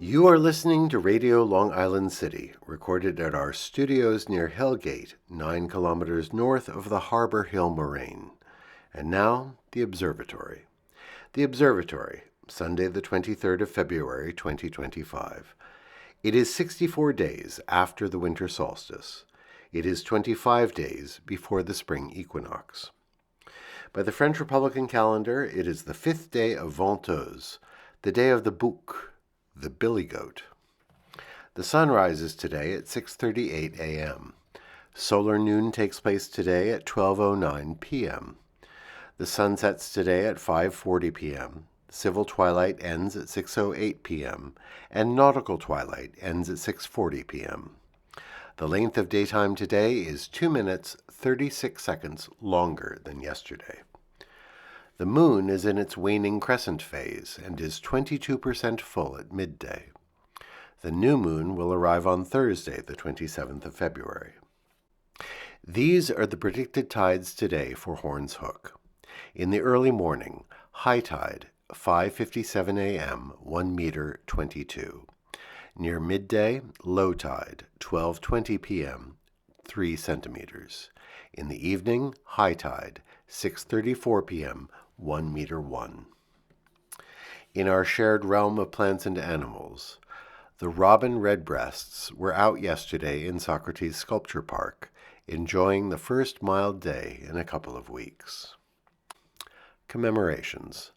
You are listening to Radio Long Island City, recorded at our studios near Hellgate, 9 kilometers north of the Harbor Hill Moraine. And now, the Observatory. The Observatory, Sunday the 23rd of February, 2025. It is 64 days after the winter solstice. It is 25 days before the spring equinox. By the French Republican calendar, it is the 5th day of Venteuse, the day of the bouc, the billy goat. The sun rises today at 6:38 a.m. Solar noon takes place today at 12:09 p.m. The sun sets today at 5:40 p.m. Civil twilight ends at 6:08 p.m. and nautical twilight ends at 6:40 p.m. The length of daytime today is 2 minutes 36 seconds longer than yesterday. The moon is in its waning crescent phase and is 22% full at midday. The new moon will arrive on Thursday, the 27th of February. These are the predicted tides today for Horns Hook. In the early morning, high tide, 5:57 a.m., 1 meter 22. Near midday, low tide, 12:20 p.m., 3 centimeters. In the evening, high tide, 6:34 p.m., 1 meter 1. In our shared realm of plants and animals, the robin redbreasts were out yesterday in Socrates Sculpture Park, enjoying the first mild day in a couple of weeks. Commemorations.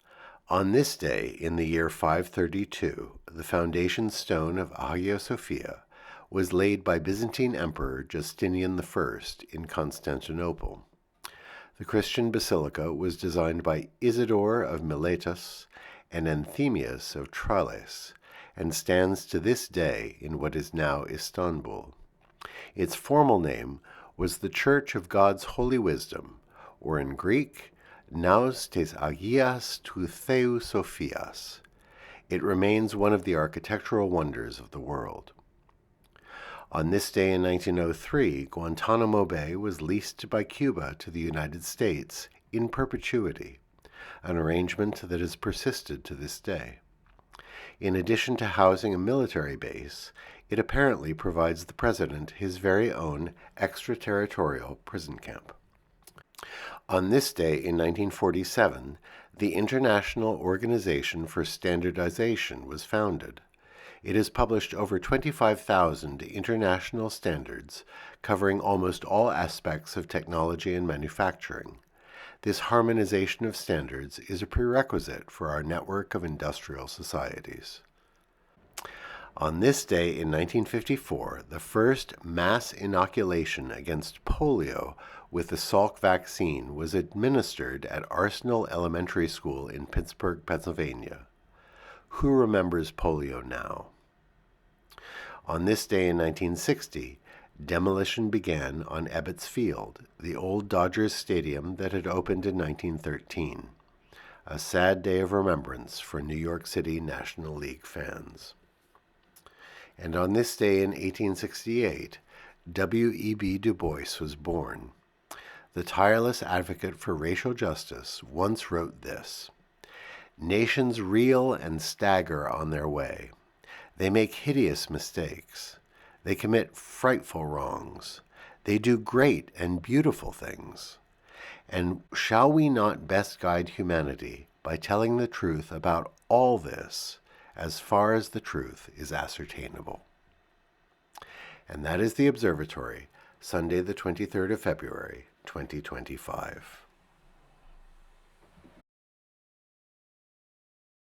On this day, in the year 532, the foundation stone of Hagia Sophia was laid by Byzantine Emperor Justinian I in Constantinople. The Christian basilica was designed by Isidore of Miletus and Anthemius of Tralles, and stands to this day in what is now Istanbul. Its formal name was the Church of God's Holy Wisdom, or in Greek, Naos tes Agias tou Theou Sophias. It remains one of the architectural wonders of the world. On this day in 1903, Guantanamo Bay was leased by Cuba to the United States in perpetuity, an arrangement that has persisted to this day. In addition to housing a military base, it apparently provides the president his very own extraterritorial prison camp. On this day in 1947, the International Organization for Standardization was founded. It has published over 25,000 international standards covering almost all aspects of technology and manufacturing. This harmonization of standards is a prerequisite for our network of industrial societies. On this day in 1954, the first mass inoculation against polio with the Salk vaccine was administered at Arsenal Elementary School in Pittsburgh, Pennsylvania. Who remembers polio now? On this day in 1960, demolition began on Ebbets Field, the old Dodgers stadium that had opened in 1913. A sad day of remembrance for New York City National League fans. And on this day in 1868, W.E.B. Du Bois was born. The tireless advocate for racial justice once wrote this: "Nations reel and stagger on their way. They make hideous mistakes. They commit frightful wrongs. They do great and beautiful things. And shall we not best guide humanity by telling the truth about all this, as far as the truth is ascertainable?" And that is the Observatory, Sunday the 23rd of February, 2025.